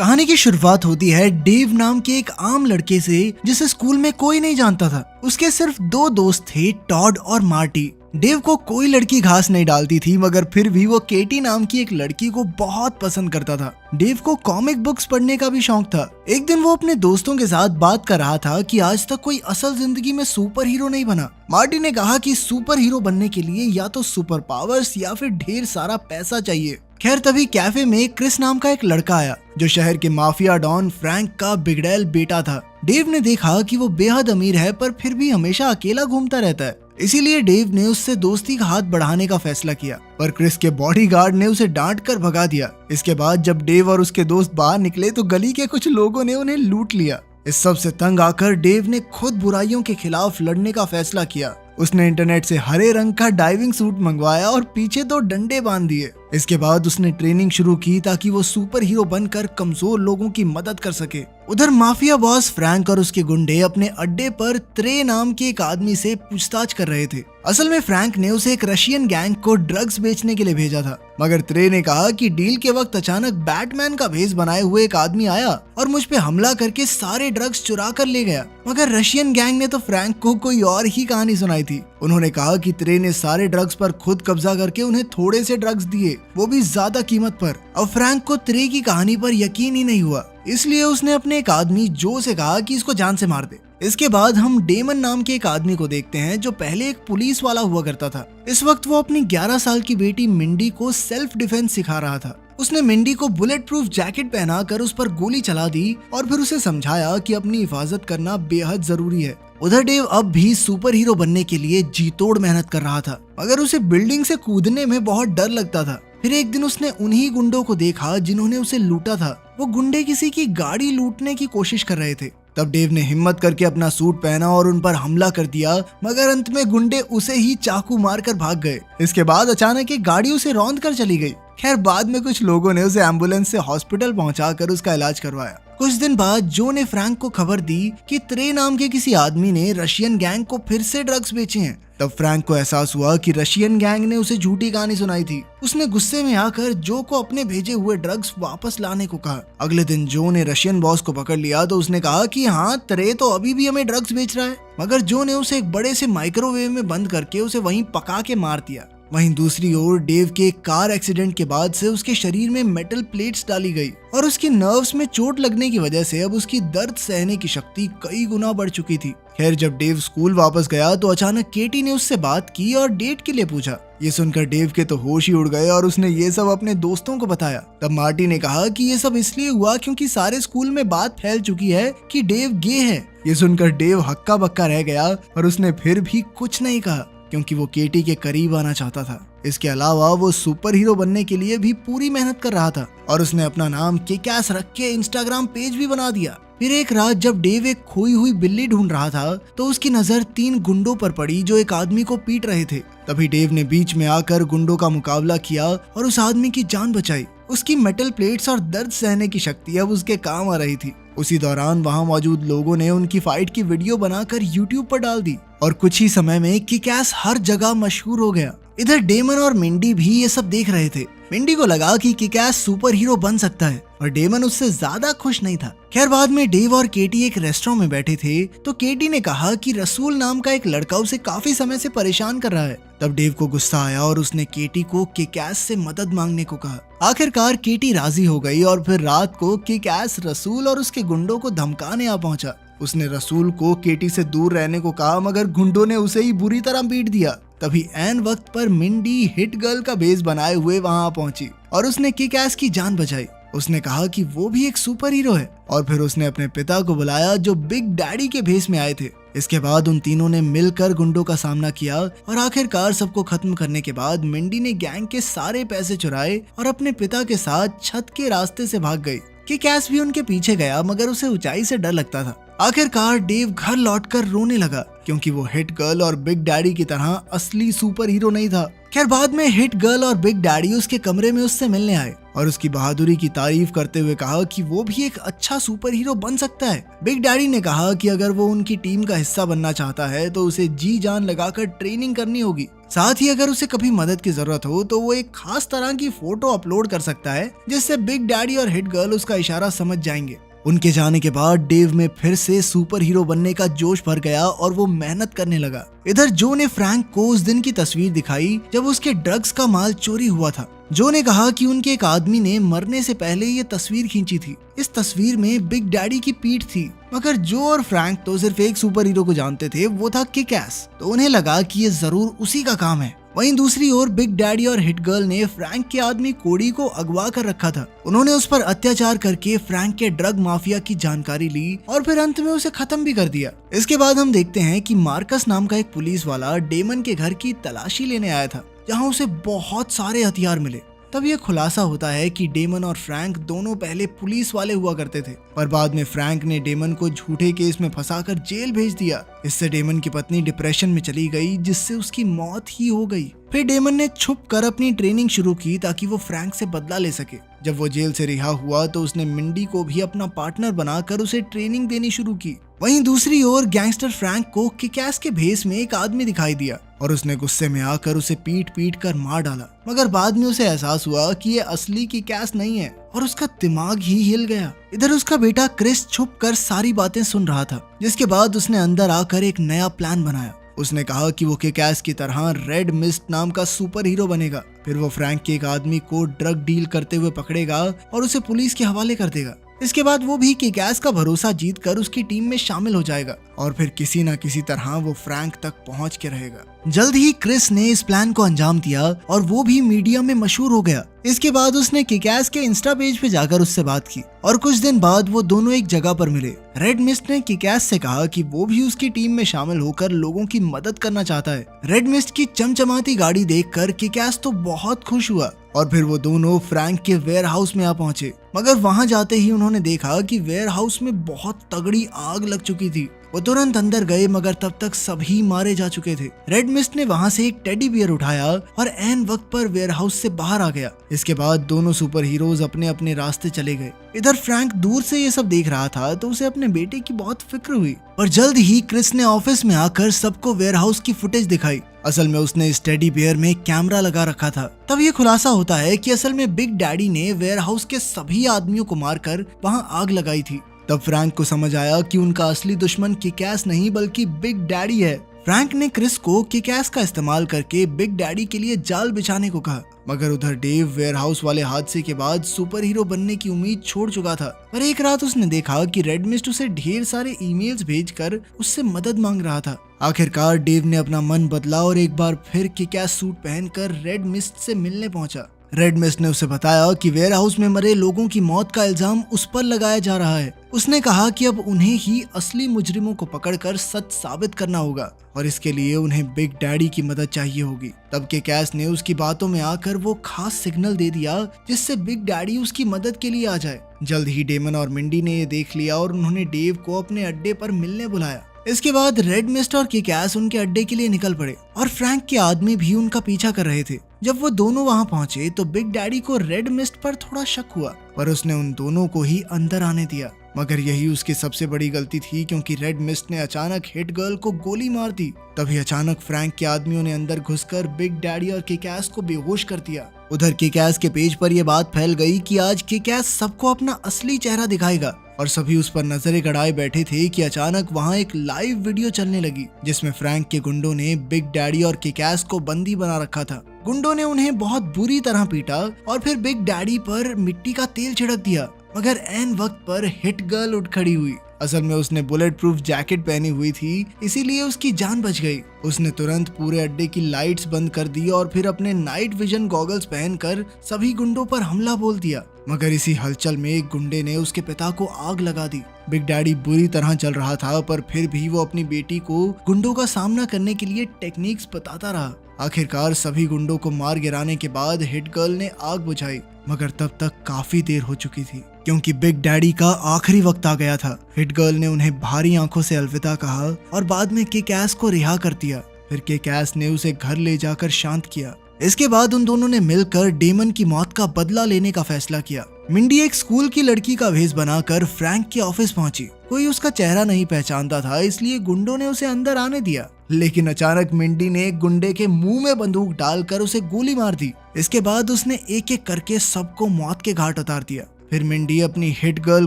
कहानी की शुरुआत होती है डेव नाम के एक आम लड़के से जिसे स्कूल में कोई नहीं जानता था। उसके सिर्फ दो दोस्त थे, टॉड और मार्टी। डेव को कोई लड़की घास नहीं डालती थी, मगर फिर भी वो केटी नाम की एक लड़की को बहुत पसंद करता था। डेव को कॉमिक बुक्स पढ़ने का भी शौक था। एक दिन वो अपने दोस्तों के साथ बात कर रहा था कि आज तक कोई असल जिंदगी में सुपर हीरो नहीं बना। मार्टी ने कहा कि सुपर हीरो बनने के लिए या तो सुपर पावर्स या फिर ढेर सारा पैसा चाहिए। खैर तभी कैफे में क्रिस नाम का एक लड़का आया जो शहर के माफिया डॉन फ्रैंक का बिगड़ैल बेटा था। डेव ने देखा कि वो बेहद अमीर है पर फिर भी हमेशा अकेला घूमता रहता है, इसीलिए डेव ने उससे दोस्ती का हाथ बढ़ाने का फैसला किया, पर क्रिस के बॉडीगार्ड ने उसे डांट कर भगा दिया। इसके बाद जब डेव और उसके दोस्त बाहर निकले तो गली के कुछ लोगों ने उन्हें लूट लिया। इस सब से तंग आकर डेव ने खुद बुराइयों के खिलाफ लड़ने का फैसला किया। उसने इंटरनेट से हरे रंग का डाइविंग सूट मंगवाया और पीछे 2 डंडे बांध दिए। इसके बाद उसने ट्रेनिंग शुरू की ताकि वो सुपर हीरो बनकर कमजोर लोगों की मदद कर सके। उधर माफिया बॉस फ्रैंक और उसके गुंडे अपने अड्डे पर त्रे नाम के एक आदमी से पूछताछ कर रहे थे। असल में फ्रैंक ने उसे एक रशियन गैंग को ड्रग्स बेचने के लिए भेजा था, मगर त्रे ने कहा कि डील के वक्त अचानक बैटमैन का भेष बनाए हुए एक आदमी आया और मुझ पे हमला करके सारे ड्रग्स चुरा कर ले गया। मगर रशियन गैंग ने तो फ्रैंक को कोई और ही कहानी सुनाई थी। उन्होंने कहा कि त्रे ने सारे ड्रग्स पर खुद कब्जा करके उन्हें थोड़े से ड्रग्स दिए, वो भी ज्यादा कीमत पर। अब फ्रैंक को त्रे की कहानी पर यकीन ही नहीं हुआ, इसलिए उसने अपने एक आदमी जो से कहा कि इसको जान से मार दे। इसके बाद हम डेमन नाम के एक आदमी को देखते हैं जो पहले एक पुलिस वाला हुआ करता था। इस वक्त वो अपनी 11 साल की बेटी मिंडी को सेल्फ डिफेंस सिखा रहा था। उसने मिंडी को बुलेट प्रूफ जैकेट पहनाकर उस पर गोली चला दी और फिर उसे समझाया कि अपनी हिफाजत करना बेहद जरूरी है। उधर डेव अब भी सुपर हीरो बनने के लिए जी तोड़ मेहनत कर रहा था, मगर उसे बिल्डिंग से कूदने में बहुत डर लगता था। फिर एक दिन उसने उन्हीं गुंडों को देखा जिन्होंने उसे लूटा था। वो गुंडे किसी की गाड़ी लूटने की कोशिश कर रहे थे। तब डेव ने हिम्मत करके अपना सूट पहना और उन पर हमला कर दिया, मगर अंत में गुंडे उसे ही चाकू मारकर भाग गए। इसके बाद अचानक एक गाड़ी उसे रौंद कर चली गई। खैर बाद में कुछ लोगों ने उसे एम्बुलेंस से हॉस्पिटल पहुंचाकर उसका इलाज करवाया। कुछ दिन बाद जो ने फ्रैंक को खबर दी कि त्रे नाम के किसी आदमी ने रशियन गैंग को फिर से ड्रग्स बेचे हैं। तब फ्रैंक को एहसास हुआ कि रशियन गैंग ने उसे झूठी कहानी सुनाई थी। उसने गुस्से में आकर जो को अपने भेजे हुए ड्रग्स वापस लाने को कहा। अगले दिन जो ने रशियन बॉस को पकड़ लिया तो उसने कहा कि हाँ, त्रे तो अभी भी हमें ड्रग्स बेच रहा है, मगर जो ने उसे एक बड़े से माइक्रोवेव में बंद करके उसे वहीं पका के मार दिया। वहीं दूसरी ओर डेव के कार एक्सीडेंट के बाद से उसके शरीर में मेटल प्लेट्स डाली गई और उसकी नर्व्स में चोट लगने की वजह से अब उसकी दर्द सहने की शक्ति कई गुना बढ़ चुकी थी। खैर जब डेव स्कूल वापस गया तो अचानक केटी ने उससे बात की और डेट के लिए पूछा। ये सुनकर डेव के तो होश ही उड़ गए और उसने ये सब अपने दोस्तों को बताया। तब मार्टी ने कहा कि ये सब इसलिए हुआ क्योंकि सारे स्कूल में बात फैल चुकी है कि डेव गे है। ये सुनकर डेव हक्का बक्का रह गया और उसने फिर भी कुछ नहीं कहा क्योंकि वो केटी के करीब आना चाहता था। इसके अलावा वो सुपर हीरो बनने के लिए भी पूरी मेहनत कर रहा था और उसने अपना नाम किक-एस रख के इंस्टाग्राम पेज भी बना दिया। फिर एक रात जब डेव एक खोई हुई बिल्ली ढूंढ रहा था तो उसकी नजर 3 गुंडों पर पड़ी जो एक आदमी को पीट रहे थे। तभी डेव ने बीच में आकर गुंडों का मुकाबला किया और उस आदमी की जान बचाई। उसकी मेटल प्लेट्स और दर्द सहने की शक्ति अब उसके काम आ रही थी। उसी दौरान वहां मौजूद लोगों ने उनकी फाइट की वीडियो बनाकर यूट्यूब पर डाल दी और कुछ ही समय में किक-एस हर जगह मशहूर हो गया। इधर डेमन और मिंडी भी ये सब देख रहे थे। मिंडी को लगा कि किक-एस सुपर हीरो बन सकता है और डेमन उससे ज्यादा खुश नहीं था। खैर बाद में डेव और केटी एक रेस्टोरेंट में बैठे थे तो केटी ने कहा कि रसूल नाम का एक लड़का उसे काफी समय से परेशान कर रहा है। तब डेव को गुस्सा आया और उसने केटी को किक-एस से मदद मांगने को कहा। आखिरकार केटी राजी हो गई और फिर रात को किक-एस रसूल और उसके गुंडों को धमकाने आ पहुंचा। उसने रसूल को केटी से दूर रहने को कहा, मगर गुंडों ने उसे ही बुरी तरह पीट दिया। तभी ऐन वक्त पर मिंडी हिट गर्ल का भेष बनाए हुए वहां पहुंची और उसने किक-एस की जान बचाई। उसने कहा कि वो भी एक सुपर हीरो है और फिर उसने अपने पिता को बुलाया जो बिग डैडी के भेष में आए थे। इसके बाद उन तीनों ने मिलकर गुंडों का सामना किया और आखिरकार सबको खत्म करने के बाद मिंडी ने गैंग के सारे पैसे चुराए और अपने पिता के साथ छत के रास्ते से भाग गई। किक-एस भी उनके पीछे गया, मगर उसे ऊंचाई से डर लगता था। आखिरकार डेव घर लौटकर रोने लगा क्योंकि वो हिट गर्ल और बिग डैडी की तरह असली सुपर हीरो नहीं था। खैर बाद में हिट गर्ल और बिग डैडी उसके कमरे में उससे मिलने आए और उसकी बहादुरी की तारीफ करते हुए कहा कि वो भी एक अच्छा सुपर हीरो बन सकता है। बिग डैडी ने कहा कि अगर वो उनकी टीम का हिस्सा बनना चाहता है तो उसे जी जान लगाकर ट्रेनिंग करनी होगी। साथ ही अगर उसे कभी मदद की जरूरत हो तो वो एक खास तरह की फोटो अपलोड कर सकता है जिससे बिग डैडी और हिट गर्ल उसका इशारा समझ जाएंगे। उनके जाने के बाद डेव में फिर से सुपर हीरो बनने का जोश भर गया और वो मेहनत करने लगा। इधर जो ने फ्रैंक को उस दिन की तस्वीर दिखाई जब उसके ड्रग्स का माल चोरी हुआ था। जो ने कहा कि उनके एक आदमी ने मरने से पहले ये तस्वीर खींची थी। इस तस्वीर में बिग डैडी की पीठ थी, मगर जो और फ्रैंक तो सिर्फ एक सुपर हीरो को जानते थे, वो था किक एस। तो उन्हें लगा कि ये जरूर उसी का काम है। वहीं दूसरी ओर बिग डैडी और हिट गर्ल ने फ्रैंक के आदमी कोडी को अगवा कर रखा था। उन्होंने उस पर अत्याचार करके फ्रैंक के ड्रग माफिया की जानकारी ली और फिर अंत में उसे खत्म भी कर दिया। इसके बाद हम देखते हैं कि मार्कस नाम का एक पुलिस वाला डेमन के घर की तलाशी लेने आया था, जहां उसे बहुत सारे हथियार मिले। तब यह खुलासा होता है कि डेमन और फ्रैंक दोनों पहले पुलिस वाले हुआ करते थे, पर बाद में फ्रैंक ने डेमन को झूठे केस में फंसाकर जेल भेज दिया। इससे डेमन की पत्नी डिप्रेशन में चली गई, जिससे उसकी मौत ही हो गई। फिर डेमन ने छुप कर अपनी ट्रेनिंग शुरू की ताकि वो फ्रैंक से बदला ले सके। जब वो जेल से रिहा हुआ तो उसने मिंडी को भी अपना पार्टनर बनाकर उसे ट्रेनिंग देनी शुरू की। वहीं दूसरी ओर गैंगस्टर फ्रैंक को किक-एस के भेस में एक आदमी दिखाई दिया और उसने गुस्से में आकर उसे पीट पीट कर मार डाला। मगर बाद में उसे एहसास हुआ कि ये असली किक-एस नहीं है और उसका दिमाग ही हिल गया। इधर उसका बेटा क्रिस छुप कर सारी बातें सुन रहा था, जिसके बाद उसने अंदर आकर एक नया प्लान बनाया। उसने कहा कि वो किक-एस की तरह रेड मिस्ट नाम का सुपर हीरो बनेगा। फिर वो फ्रैंक के एक आदमी को ड्रग डील करते हुए पकड़ेगा और उसे पुलिस के हवाले कर देगा। इसके बाद वो भी किक-एस का भरोसा जीत कर उसकी टीम में शामिल हो जाएगा और फिर किसी न किसी तरह वो फ्रैंक तक पहुंच के रहेगा। जल्द ही क्रिस ने इस प्लान को अंजाम दिया और वो भी मीडिया में मशहूर हो गया। इसके बाद उसने किक-एस के इंस्टा पेज पे जाकर उससे बात की और कुछ दिन बाद वो दोनों एक जगह पर मिले। रेड मिस्ट ने किक-एस से कहा कि वो भी उसकी टीम में शामिल होकर लोगों की मदद करना चाहता है। रेड मिस्ट की चमचमाती गाड़ी देखकर किक-एस तो बहुत खुश हुआ और फिर वो दोनों फ्रैंक के वेयर हाउस में आ पहुंचे। मगर वहां जाते ही उन्होंने देखा कि वेयर हाउस में बहुत तगड़ी आग लग चुकी थी। वो तुरंत अंदर गए, मगर तब तक सभी मारे जा चुके थे। रेड मिस्ट ने वहां से एक टेडी बियर उठाया और एन वक्त पर वेयर हाउस से बाहर आ गया। इसके बाद दोनों सुपर हीरोज अपने अपने रास्ते चले गए। इधर फ्रैंक दूर से ये सब देख रहा था तो उसे अपने बेटे की बहुत फिक्र हुई और जल्द ही क्रिस ने ऑफिस में आकर सबको वेयर हाउस की फुटेज दिखाई। असल में उसने इस टेडी बियर में कैमरा लगा रखा था। तब ये खुलासा होता है कि असल में बिग डैडी ने वेयर हाउस के सभी आदमियों को मारकर वहां आग लगाई थी। तब फ्रैंक को समझ आया कि उनका असली दुश्मन किक-एस नहीं बल्कि बिग डैडी है। फ्रैंक ने क्रिस को किक-एस का इस्तेमाल करके बिग डैडी के लिए जाल बिछाने को कहा, मगर उधर डेव वेयर हाउस वाले हादसे के बाद सुपर हीरो बनने की उम्मीद छोड़ चुका था। पर एक रात उसने देखा कि रेड मिस्ट उसे ढेर सारे ईमेल्स भेजकर उससे मदद मांग रहा था। आखिरकार डेव ने अपना मन बदला और एक बार फिर किक-एस सूट पहनकर रेड मिस्ट से मिलने पहुंचा। रेड मिस्ट ने उसे बताया कि वेयर हाउस में मरे लोगों की मौत का इल्जाम उस पर लगाया जा रहा है। उसने कहा कि अब उन्हें ही असली मुजरिमों को पकड़कर सच साबित करना होगा और इसके लिए उन्हें बिग डैडी की मदद चाहिए होगी। तब किक-एस ने उसकी बातों में आकर वो खास सिग्नल दे दिया जिससे बिग डैडी उसकी मदद के लिए आ जाए। जल्द ही डेमन और मिंडी ने ये देख लिया और उन्होंने डेव को अपने अड्डे पर मिलने बुलाया। इसके बाद रेड मिस्ट और किक-एस उनके अड्डे के लिए निकल पड़े और फ्रैंक के आदमी भी उनका पीछा कर रहे थे। जब वो दोनों वहां पहुंचे तो बिग डैडी को रेड मिस्ट पर थोड़ा शक हुआ, पर उसने उन दोनों को ही अंदर आने दिया। मगर यही उसकी सबसे बड़ी गलती थी, क्योंकि रेड मिस्ट ने अचानक हिट गर्ल को गोली मार दी। तभी अचानक फ्रैंक के आदमियों ने अंदर घुसकर बिग डैडी और किक-एस को बेहोश कर दिया। उधर किक-एस के पेज पर यह बात फैल गई कि आज किक-एस सबको अपना असली चेहरा दिखाएगा और सभी उस पर नजरें गड़ाए बैठे थे कि अचानक वहां एक लाइव वीडियो चलने लगी जिसमें फ्रैंक के गुंडों ने बिग डैडी और किक-एस को बंदी बना रखा था। गुंडों ने उन्हें बहुत बुरी तरह पीटा और फिर बिग डैडी पर मिट्टी का तेल छिड़क दिया, मगर एन वक्त पर हिट गर्ल उठ खड़ी हुई। असल में उसने बुलेट प्रूफ जैकेट पहनी हुई थी, इसीलिए उसकी जान बच गई। उसने तुरंत पूरे अड्डे की लाइट्स बंद कर दी और फिर अपने नाइट विजन गॉगल्स पहनकर सभी गुंडों पर हमला बोल दिया। मगर इसी हलचल में एक गुंडे ने उसके पिता को आग लगा दी। बिग डैडी बुरी तरह चल रहा था, पर फिर भी वो अपनी बेटी को गुंडों का सामना करने के लिए टेक्निक्स बताता रहा। आखिरकार सभी गुंडों को मार गिराने के बाद हिट गर्ल ने आग बुझाई, मगर तब तक काफी देर हो चुकी थी क्योंकि बिग डैडी का आखिरी वक्त आ गया था। हिट गर्ल ने उन्हें भारी आंखों से अलविदा कहा और बाद में किक-एस को रिहा कर दिया। फिर किक-एस ने उसे घर ले जाकर शांत किया। इसके बाद उन दोनों ने मिलकर डेमन की मौत का बदला लेने का फैसला किया। मिंडी एक स्कूल की लड़की का भेष बनाकर फ्रैंक के ऑफिस पहुंची। कोई उसका चेहरा नहीं पहचानता था, इसलिए गुंडों ने उसे अंदर आने दिया। लेकिन अचानक मिंडी ने एक गुंडे के मुंह में बंदूक डालकर उसे गोली मार दी। इसके बाद उसने एक एक करके सबको मौत के घाट उतार दिया। फिर मिंडी अपनी हिट गर्ल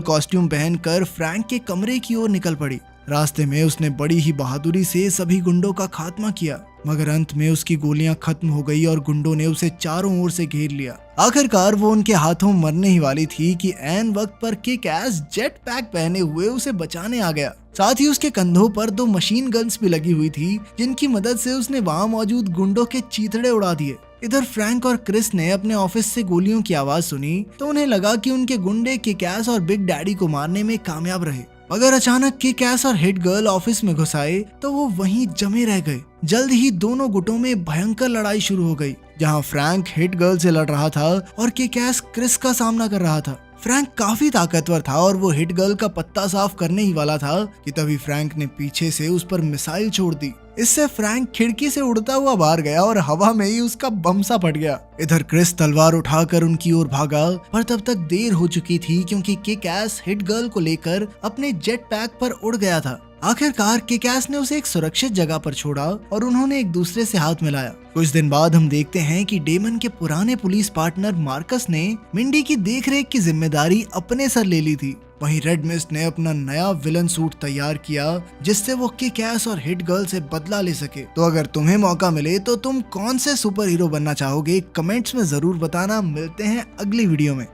कॉस्ट्यूम पहनकर फ्रैंक के कमरे की ओर निकल पड़ी। रास्ते में उसने बड़ी ही बहादुरी से सभी गुंडों का खात्मा किया, मगर अंत में उसकी गोलियां खत्म हो गई और गुंडों ने उसे चारों ओर से घेर लिया। आखिरकार वो उनके हाथों मरने ही वाली थी कि ऐन वक्त पर किक एस जेट पैक पहने हुए उसे बचाने आ गया। साथ ही उसके कंधों पर 2 मशीन गन्स भी लगी हुई थी, जिनकी मदद से उसने वहां मौजूद गुंडों के चीथड़े उड़ा दिए। इधर फ्रैंक और क्रिस ने अपने ऑफिस से गोलियों की आवाज सुनी तो उन्हें लगा कि उनके गुंडे किक एस और बिग डैडी को मारने में कामयाब रहे। मगर अचानक किक एस और हिट गर्ल ऑफिस में घुस आए तो वो वहीं जमे रह गए। जल्द ही दोनों गुटों में भयंकर लड़ाई शुरू हो गई, जहां फ्रैंक हिट गर्ल से लड़ रहा था और किक एस क्रिस का सामना कर रहा था। फ्रैंक काफी ताकतवर था और वो हिट गर्ल का पत्ता साफ करने ही वाला था कि तभी फ्रैंक ने पीछे से उस पर मिसाइल छोड़ दी। इससे फ्रैंक खिड़की से उड़ता हुआ बाहर गया और हवा में ही उसका बम सा फट गया। इधर क्रिस तलवार उठाकर उनकी ओर भागा, पर तब तक देर हो चुकी थी क्योंकि किक एस हिट गर्ल को लेकर अपने जेट पैक पर उड़ गया था। आखिरकार किक एस ने उसे एक सुरक्षित जगह पर छोड़ा और उन्होंने एक दूसरे से हाथ मिलाया। कुछ दिन बाद हम देखते हैं कि डेमन के पुराने पुलिस पार्टनर मार्कस ने मिंडी की देखरेख की जिम्मेदारी अपने सर ले ली थी। वहीं रेड मिस्ट ने अपना नया विलन सूट तैयार किया, जिससे वो किक एस और हिट गर्ल से बदला ले सके। तो अगर तुम्हें मौका मिले तो तुम कौन से सुपर हीरो बनना चाहोगे, कमेंट्स में जरूर बताना। मिलते हैं अगली वीडियो में।